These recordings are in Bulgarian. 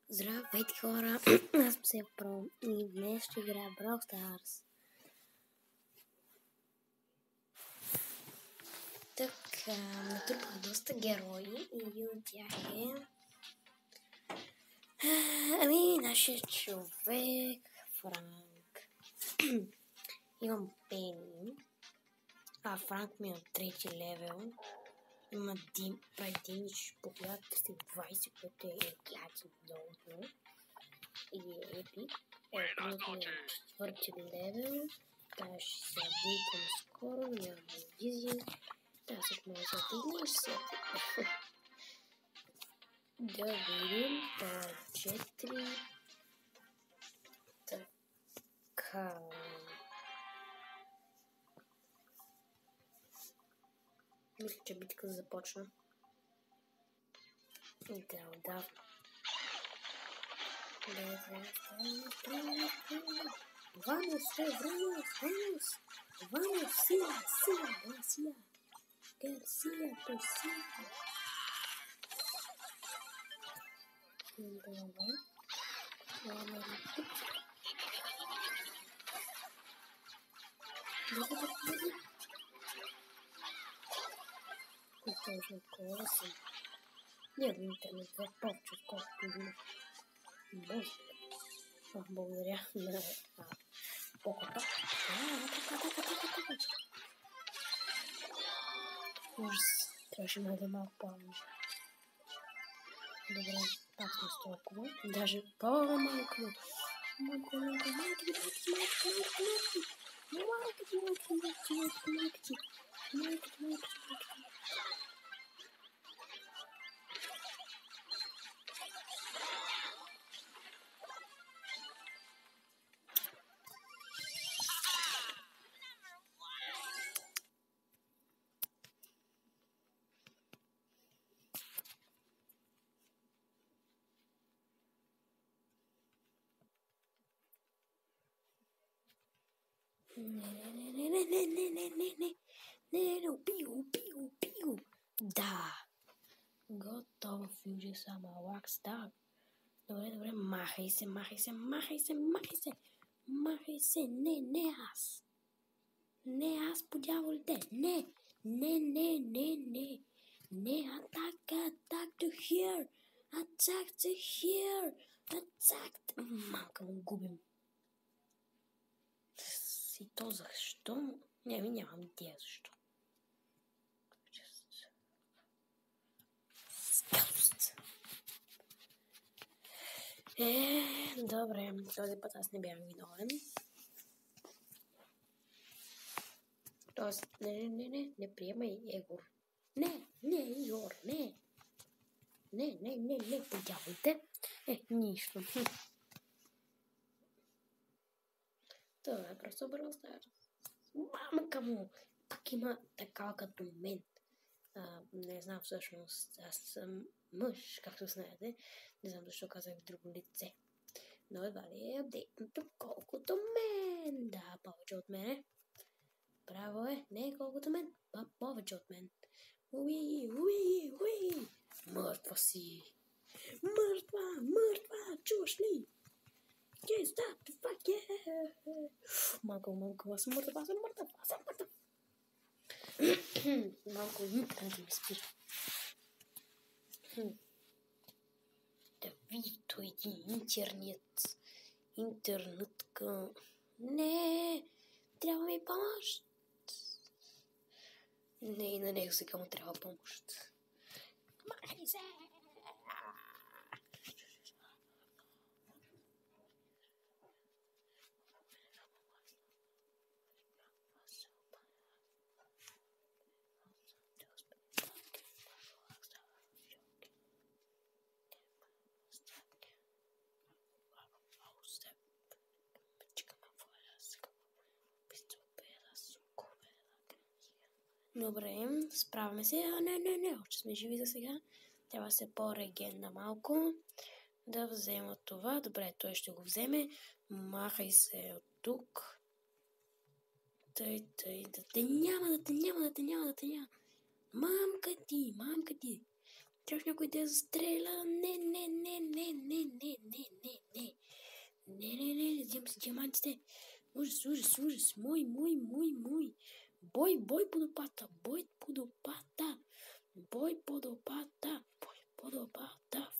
Здравейте хора, аз съм Сев Про и днес ще играя Brawl Stars. Така, натрупах доста герои и един от тях е... нашия човек Франк. Имам Пени. Франк ми е от 3 левел. Има прави демидж по 1320, което е яден много. И е епик. Епик ми е 4 левел. Така ще се апдейтвам скоро, нямам визия. Сега може да се апдейтна и ще се апдейтна. Да видим, това е 4. Така. Мисля, че битката започна. И да, отдавна. Vamos, Garcia, Нет, интернет запавчик, отколкото може. Благодаря на покупа. Ужас. Трябваше да е малко по-малко. Добре, пак сме с толкова. Даже по-малко. Малко. Не, убил. Да. Готово, Фюджи сама Лакстар. Добре, махай се. Не аз. Не аз по дяволите. Не. Attack to here. Attack. Малка му губим. И то защо? Нямам идея защо. Добре, този път аз не бях виновен. Тоест, не приемай Егор. Не, Игор, не. Не, подявайте. Нищо. Това е просто Brawl Stars. Мамка му! Пак има такава като мен. Не знам всъщност, аз съм мъж, както знаете. Не знам защо казах друго лице. Но едва ли е апдейтното колкото мен. Да, повече от мене. Браво е, не е колкото мен, повече от мен. Уи! Мъртва си! Мъртва! Чуваш ли? Yes, that fuck yeah! Малко, аз съм мъртва. Малко интернет ми спира. Да види той един интернетка. Не, трябва ми помощ. Не, и на него сега му трябва помощ. Махай се! Добре, справяме се. Не, още сме живи за сега. Трябва да се по-регенна малко. Да взема това. Добре, той ще го вземе. Махай се от тук. Тъй, да те няма. Мамка ти. Трябваше някой да стреля. Не, взимам си диамантите. Ужас. Мой. Бой по допата.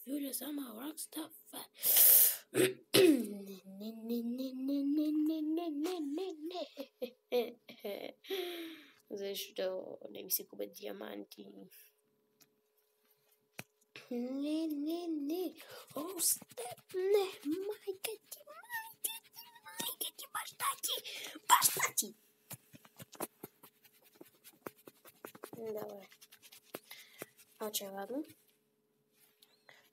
Furious Armor Rock Stuff. Не. Защо не ми се купят диаманти? Не. О, степ, не. Майка ти, баща ти. Добре. Очевидно.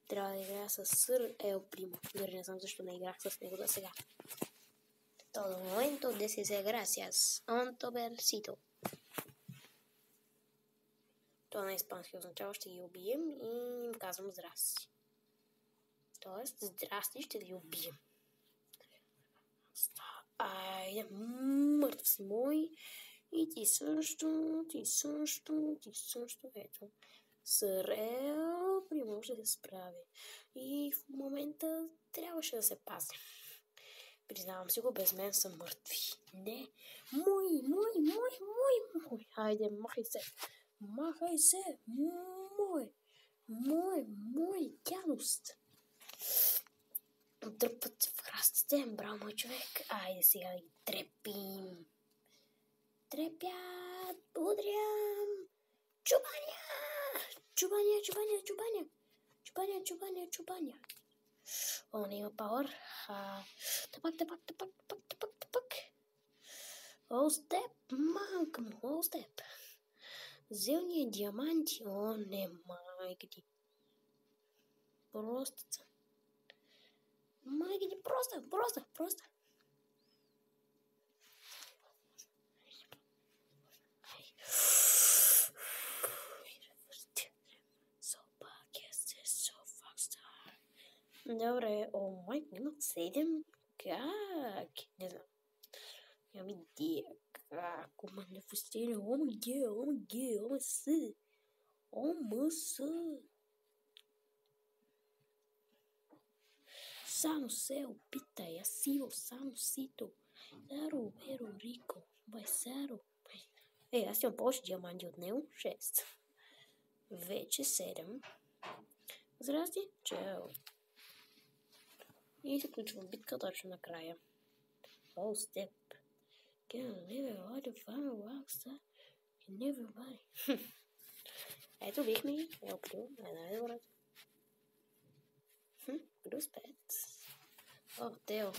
Трябва да играя с Сър Ел Примо. Дори не знам защо не играх с него до сега. Todo momento, decise gracias. Onto versito. Това на испански означава ще ги убием и им казвам здрасти. Тоест, здрасти, ще ви убием. Айде, мъртв си мой. И ти също. Ето. Сър Ел Примо ще се справи. И в момента трябваше да се пази. Признавам си го, без мен са мъртви. Не. Мой. Хайде, махай се. Мой дядост. Дърпат в храстите, браво, мой човек. Айде сега ги трепим. Трепят, удрям. Чубаня. О, не има пауър. Тъпак. О, степ, малка му, Зелния диаманти. О, не, майка ти. Просто. Майка ти, просто. Добре, о, майка, имат 7. Как? Не знам. Нямам идея. Как? Не фустили. ОМС. Само се опитай. Асиво, само сито. Даро, веро, рико. Байсаро. Аз имам повече диаманти от него. 6. Вече 7. Здрасти. Чао. И се включва битка точно накрая. О, степ. Can't live without a farmer rockstar and everybody. Ето бихме ги. Елпил. Най-доброто. Плюс 5. О, Тео.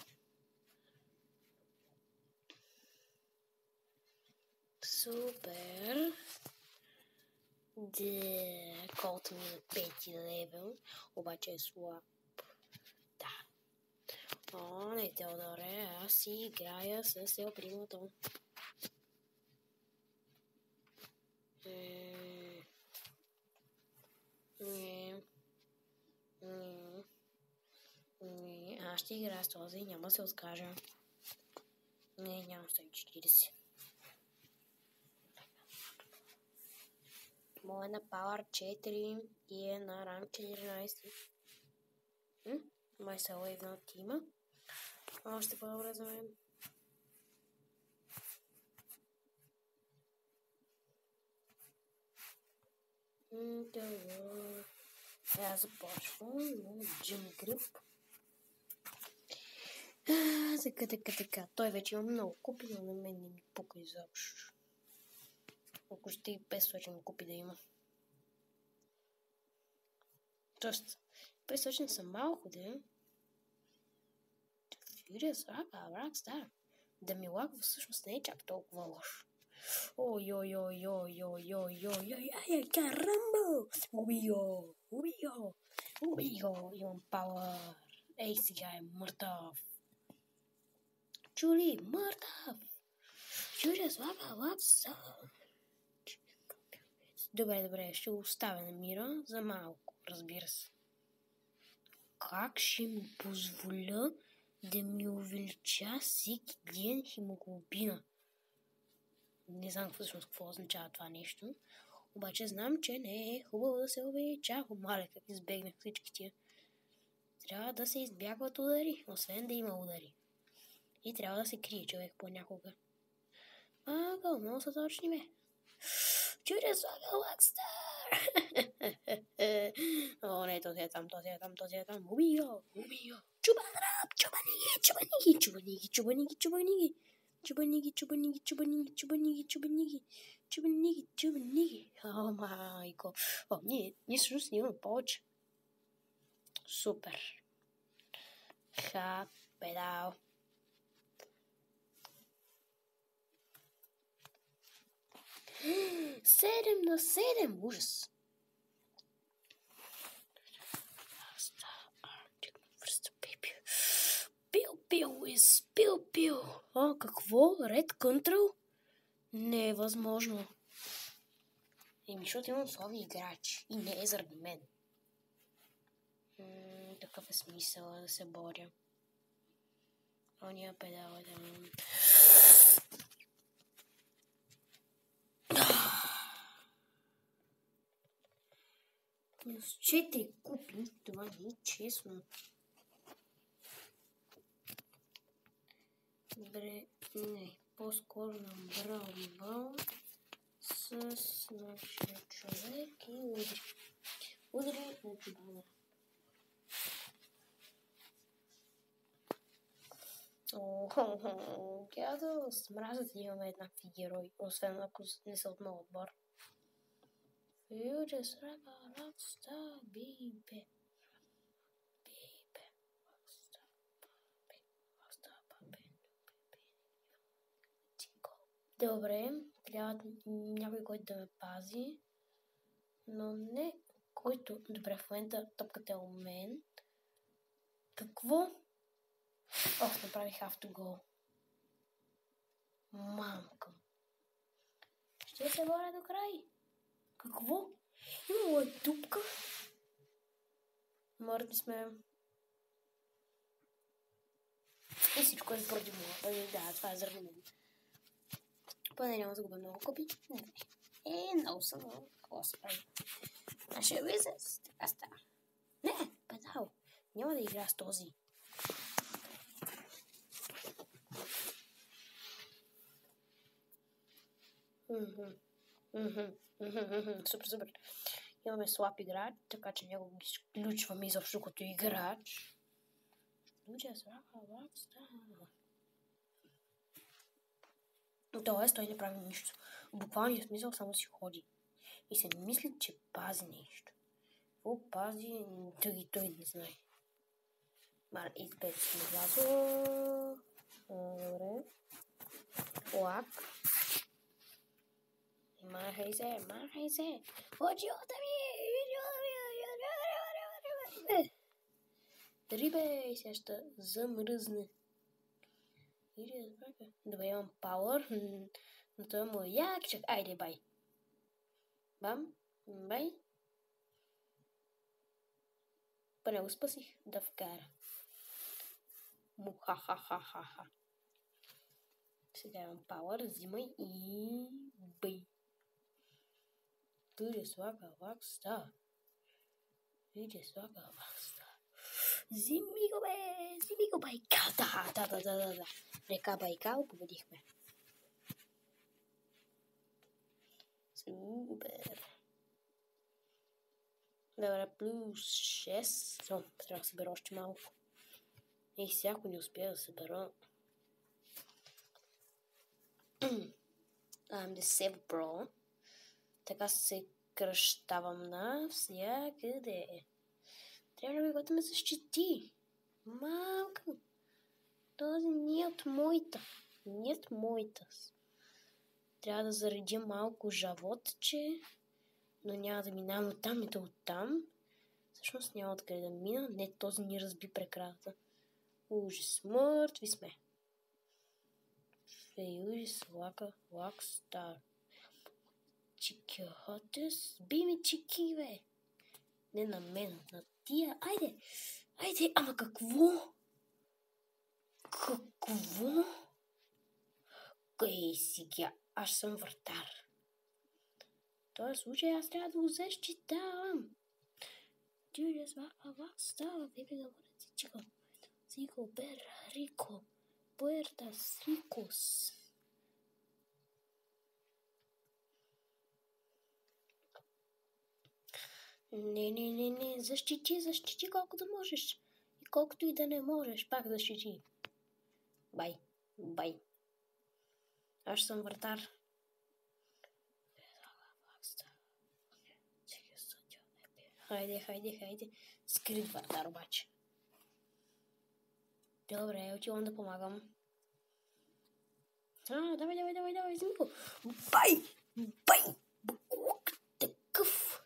Супер. Колт ми на 5 левел. Обаче е слаб. О, не, Теодоре, аз си играя с Ел Примото. Аз ще играя с този и няма да се откажа. Не, нямам 140. Моя на Power 4 и е на ранг 14. Май се лейвна от тима. Още по-добре за мен. Сега започвам. Джим Грип. Така. Той вече има много купи, но на мен не ми пука изобщо. Ако ще и 500 купи да има. Тоест, 500 са малко, да? Furious Rockstar. Да ми лагва всъщност не е чак толкова лошо. Ой, карамбо! Убиго! Имам пауър. Ей, сега е мъртъв. Чули, мъртъв! Furious Rockstar. Добре, ще го оставя на мира за малко, разбира се. Как ще ми позволя да ми увелича всеки ден хемоглобина? Не знам всъщност какво означава това нещо. Обаче знам, че не е хубаво да се увеличава. Маля, как избегнах всички тия. Трябва да се избягват удари, освен да има удари. И трябва да се крие човек понякога. Много са точни, бе. Чудя слага Лакстар! О, не, този е там. Убио! Чубанраб! Чубаниги! О, майко! О, ние всъщност имаме повече. Супер! Педал! 7/7! Ужас! Пил. Какво? Ред Control? Не е възможно. Защото имам слаби играчи. И не е заради мен. Такъв е смисъл да се боря. Ония педал е да... Минус 4 купи. Това не е честно. Добре, не. По-скоро набрал бал с нашия човек и удри. Удри на чубана. Дядо, смразът имаме еднакви герои, освен ако не са от моят отбор. You just rockstar, baby. Добре, трябва някой, който да ме пази, но не който... Добре, в момента топката е у мен. Какво? Направих автогол. Мамка. Ще се боря до край. Какво? Имало е дупка. Мъртви сме. И всичко е заради моя. Да, това е заради мен. Поне няма да загубя много копи. Много съм много. Какво се прави? Нашия бизнес. Така става. Не, педал. Няма да игра с този. Супер. Имаме слаб играч, така че него ги изключваме изобщо като играч. Тоест, той не прави нищо. В буквалния смисъл само си ходи. И се мисли, че пази нещо. Какво пази, той не знае. Мар, и пет си влязло. Добре. Лак. Махай се. Очилата ми! Рибе, сега ще замръзне. Добре, имам пауър. Но това му е якчък. Айде, бай. Бам. Бай. Поне го спасих да вкара. Ха. Сега имам пауър. Взимай и бай. Туди слага Лакстар. Взими го, Байкал. Да. Река Байкал победихме. Супер. Добре, плюс 6. Трябва да събера още малко. И всяко не успя да събера. I'm the Save Pro. Така се кръщавам навсякъде. Трябва да който ме защити. Малка. Този не е от моята. Трябва да заредя малко животче, но няма да минавам оттам и оттам. Всъщност няма откъде да мина. Не, този ни разби преградата. Ужас, мъртви сме. Ужас, Лакстар. Чикихотес, би ми чики, бе. Не на мен, на тия. Айде, ама какво? Кой сега? Аз съм вратар. този случай аз трябва да го защитавам. Julius va stava bevendo chico. Zico per rico. Puertas ricos. Не. Защити колкото можеш. И колкото и да не можеш, пак защити. Бай. Аз съм вратар. Хайде. Скрит вратар обаче. Добре, отивам да помагам. Давай, Зимко. Бай! Буклук такъв.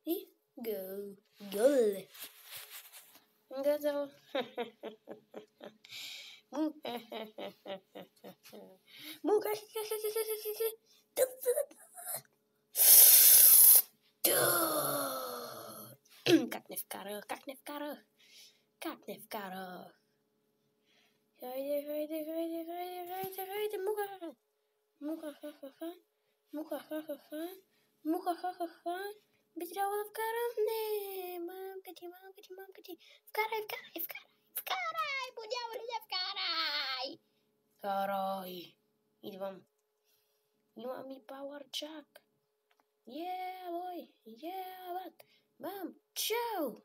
И гол. Готово. Как не вкарах? Хайде, муха. Би трябвало да вкарам. Не, мамка ти. Вкарай. Подява ли да вкарай? Вкарай. Идвам. Имам и пауър чак. Бой. Бат. Бам. Чао.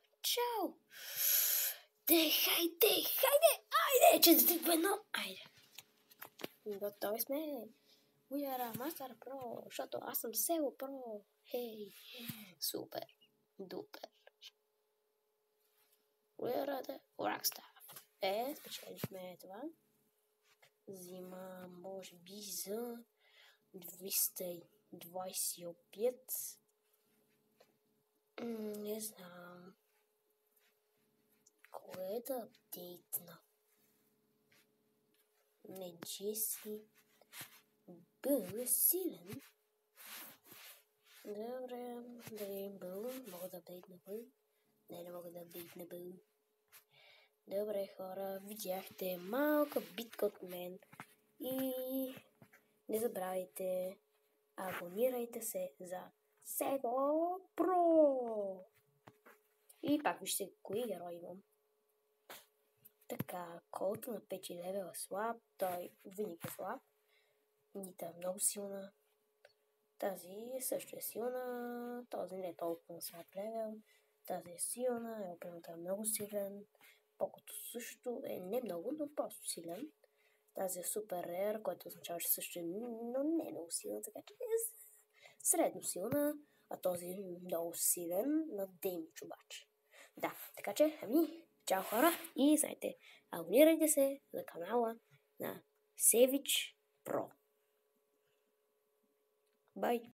Хайде. Айде, 4-1. Айде. Готови сме. We are a Master Pro, защото аз съм SEO Pro. Хей, супер, дупер. We are the Rockstar. Спечелихме това. Взима, може би, за 225. Не знам. Кое да апдейтна? Не, Джеси. Бъл силен. Добре, да видим Бъл. Мога да апдейтна Бъл. Не мога да апдейтна Бъл. Добре, хора, видяхте малка битка от мен. И не забравяйте, абонирайте се за SEO Pro. И пак вижте кои герои имам. Така, колата на 5 левел е слаб, той винаги е слаб. Нита е много силна. Тази също е силна. Този не е толкова на слаб левел. Тази е силна. Елпрената е много силен. Покото също е не много, но просто силен. Тази е супер рер, което означава, че също е, но не е много силна, така че е средно силна. А този е много силен на демидж обаче. Да, така че, чао хора и знаете, абонирайте се за канала на Savage Pro. Bye.